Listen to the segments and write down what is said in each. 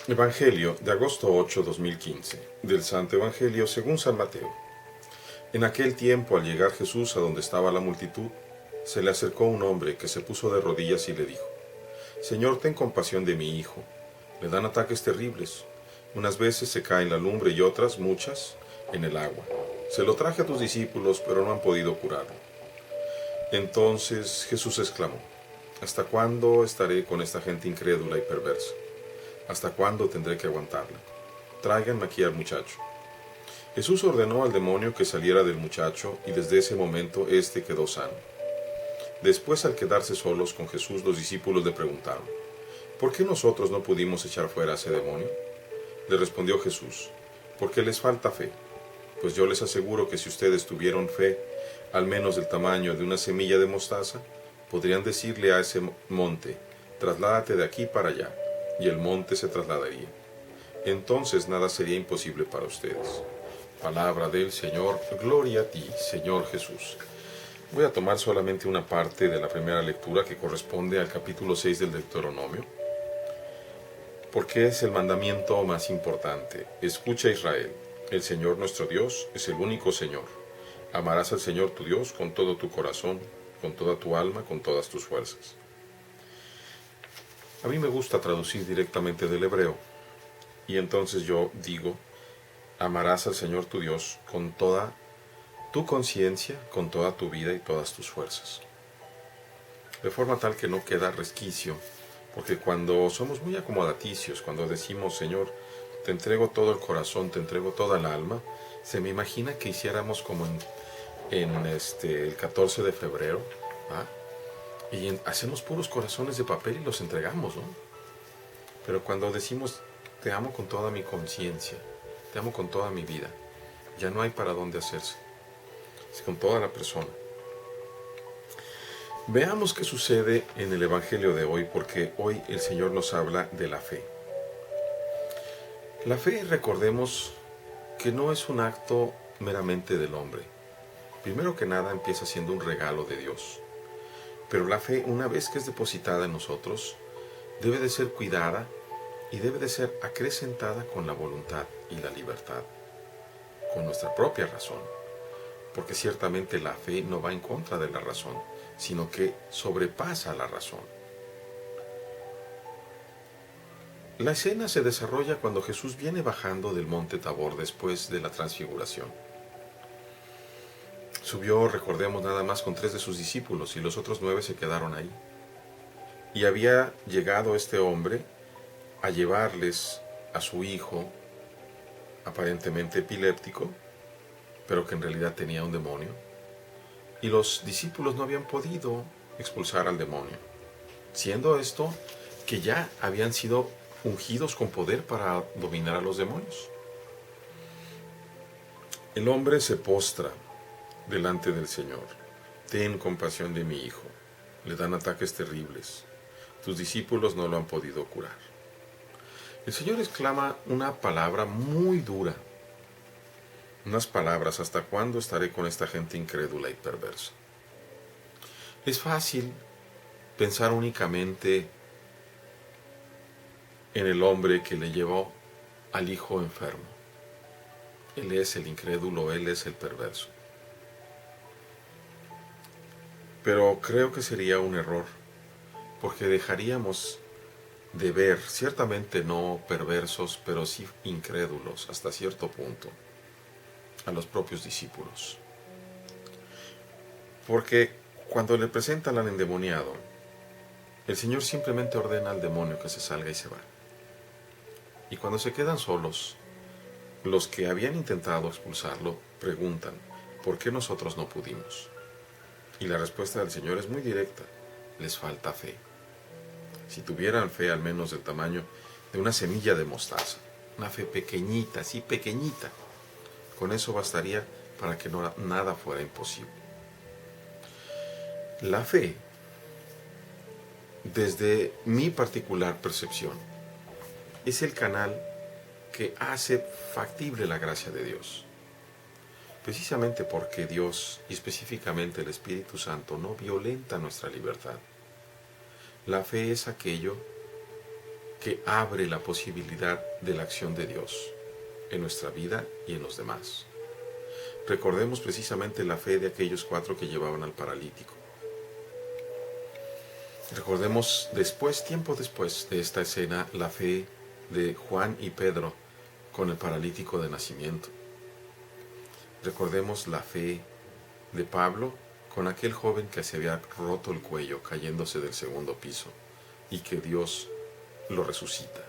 Evangelio de agosto 8, 2015, del Santo Evangelio según San Mateo. En aquel tiempo, al llegar Jesús a donde estaba la multitud, se le acercó un hombre que se puso de rodillas y le dijo: Señor, ten compasión de mi hijo. Le dan ataques terribles. Unas veces se cae en la lumbre y otras, muchas, en el agua. Se lo traje a tus discípulos, pero no han podido curarlo. Entonces Jesús exclamó: ¿Hasta cuándo estaré con esta gente incrédula y perversa? ¿Hasta cuándo tendré que aguantarla? Tráiganme aquí al muchacho. Jesús ordenó al demonio que saliera del muchacho y desde ese momento éste quedó sano. Después, al quedarse solos con Jesús, los discípulos le preguntaron: ¿Por qué nosotros no pudimos echar fuera a ese demonio? Le respondió Jesús: porque les falta fe. Pues yo les aseguro que si ustedes tuvieron fe, al menos del tamaño de una semilla de mostaza, podrían decirle a ese monte: trasládate de aquí para allá, y el monte se trasladaría. Entonces nada sería imposible para ustedes. Palabra del Señor. Gloria a ti, Señor Jesús. Voy a tomar solamente una parte de la primera lectura que corresponde al capítulo 6 del Deuteronomio, porque es el mandamiento más importante. Escucha, Israel, el Señor nuestro Dios es el único Señor. Amarás al Señor tu Dios con todo tu corazón, con toda tu alma, con todas tus fuerzas. A mí me gusta traducir directamente del hebreo, y entonces yo digo: amarás al Señor tu Dios con toda tu conciencia, con toda tu vida y todas tus fuerzas. De forma tal que no queda resquicio, porque cuando somos muy acomodaticios, cuando decimos: Señor, te entrego todo el corazón, te entrego toda el alma, se me imagina que hiciéramos como el 14 de febrero, ¿ah? Y hacemos puros corazones de papel y los entregamos, ¿no? Pero cuando decimos: te amo con toda mi conciencia, te amo con toda mi vida, ya no hay para dónde hacerse, es con toda la persona. Veamos qué sucede en el Evangelio de hoy, porque hoy el Señor nos habla de la fe. La fe, recordemos que no es un acto meramente del hombre. Primero que nada, empieza siendo un regalo de Dios. Pero la fe, una vez que es depositada en nosotros, debe de ser cuidada y debe de ser acrecentada con la voluntad y la libertad, con nuestra propia razón. Porque ciertamente la fe no va en contra de la razón, sino que sobrepasa la razón. La escena se desarrolla cuando Jesús viene bajando del monte Tabor después de la transfiguración. Subió, recordemos, nada más con 3 de sus discípulos y los otros 9 se quedaron ahí. Y había llegado este hombre a llevarles a su hijo, aparentemente epiléptico, pero que en realidad tenía un demonio. Y los discípulos no habían podido expulsar al demonio, siendo esto que ya habían sido ungidos con poder para dominar a los demonios. El hombre se postra delante del Señor: ten compasión de mi hijo, le dan ataques terribles, tus discípulos no lo han podido curar. El Señor exclama una palabra muy dura, unas palabras: ¿hasta cuándo estaré con esta gente incrédula y perversa? Es fácil pensar únicamente en el hombre que le llevó al hijo enfermo. Él es el incrédulo, él es el perverso. Pero creo que sería un error, porque dejaríamos de ver, ciertamente no perversos, pero sí incrédulos hasta cierto punto, a los propios discípulos. Porque cuando le presentan al endemoniado, el Señor simplemente ordena al demonio que se salga y se va. Y cuando se quedan solos, los que habían intentado expulsarlo preguntan: ¿por qué nosotros no pudimos? Y la respuesta del Señor es muy directa: les falta fe. Si tuvieran fe al menos del tamaño de una semilla de mostaza, una fe pequeñita, así pequeñita, con eso bastaría para que nada fuera imposible. La fe, desde mi particular percepción, es el canal que hace factible la gracia de Dios. Precisamente porque Dios, y específicamente el Espíritu Santo, no violenta nuestra libertad. La fe es aquello que abre la posibilidad de la acción de Dios en nuestra vida y en los demás. Recordemos precisamente la fe de aquellos 4 que llevaban al paralítico. Recordemos después, tiempo después de esta escena, la fe de Juan y Pedro con el paralítico de nacimiento. Recordemos la fe de Pablo con aquel joven que se había roto el cuello cayéndose del 2º piso y que Dios lo resucita.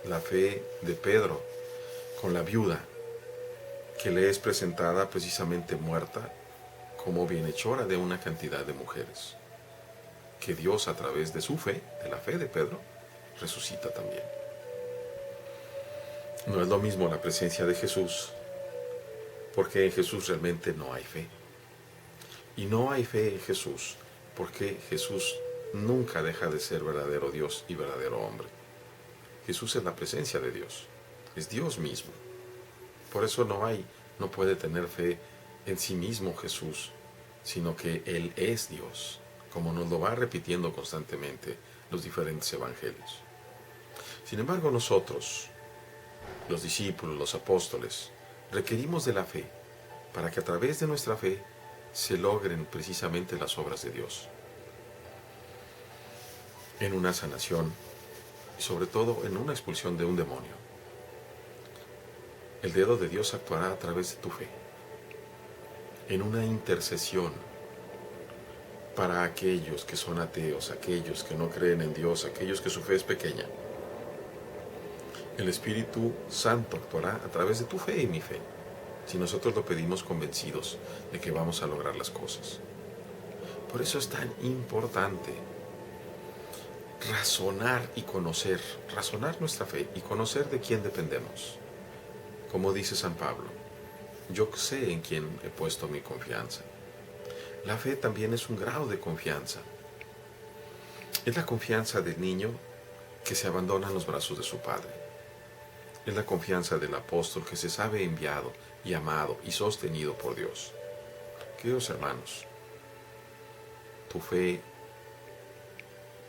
La fe de Pedro con la viuda que le es presentada precisamente muerta como bienhechora de una cantidad de mujeres, que Dios a través de su fe, de la fe de Pedro, resucita también. No es lo mismo la presencia de Jesús, porque en Jesús realmente no hay fe. Y no hay fe en Jesús, porque Jesús nunca deja de ser verdadero Dios y verdadero hombre. Jesús es la presencia de Dios, es Dios mismo. Por eso no puede tener fe en sí mismo Jesús, sino que Él es Dios, como nos lo va repitiendo constantemente los diferentes evangelios. Sin embargo, nosotros, los discípulos, los apóstoles, requerimos de la fe para que a través de nuestra fe se logren precisamente las obras de Dios. En una sanación y sobre todo en una expulsión de un demonio. El dedo de Dios actuará a través de tu fe. En una intercesión para aquellos que son ateos, aquellos que no creen en Dios, aquellos que su fe es pequeña. El Espíritu Santo actuará a través de tu fe y mi fe, si nosotros lo pedimos convencidos de que vamos a lograr las cosas. Por eso es tan importante razonar y conocer, razonar nuestra fe y conocer de quién dependemos. Como dice San Pablo, yo sé en quién he puesto mi confianza. La fe también es un grado de confianza. Es la confianza del niño que se abandona en los brazos de su padre. Es la confianza del apóstol que se sabe enviado y amado y sostenido por Dios. Queridos hermanos, tu fe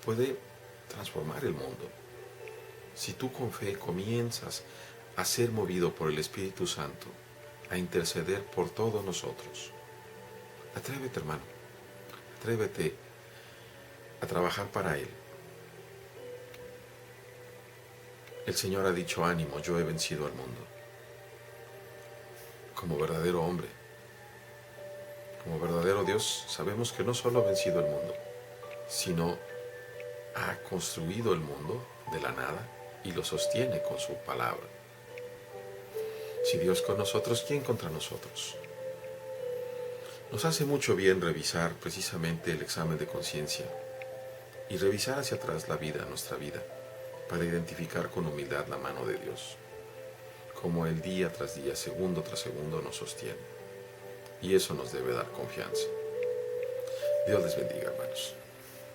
puede transformar el mundo. Si tú con fe comienzas a ser movido por el Espíritu Santo, a interceder por todos nosotros. Atrévete, hermano, atrévete a trabajar para Él. El Señor ha dicho, ánimo, yo he vencido al mundo. Como verdadero hombre, como verdadero Dios, sabemos que no solo ha vencido el mundo, sino ha construido el mundo de la nada y lo sostiene con su palabra. Si Dios con nosotros, ¿quién contra nosotros? Nos hace mucho bien revisar precisamente el examen de conciencia y revisar hacia atrás la vida, nuestra vida, para identificar con humildad la mano de Dios, como Él día tras día, segundo tras segundo nos sostiene. Y eso nos debe dar confianza. Dios les bendiga, hermanos.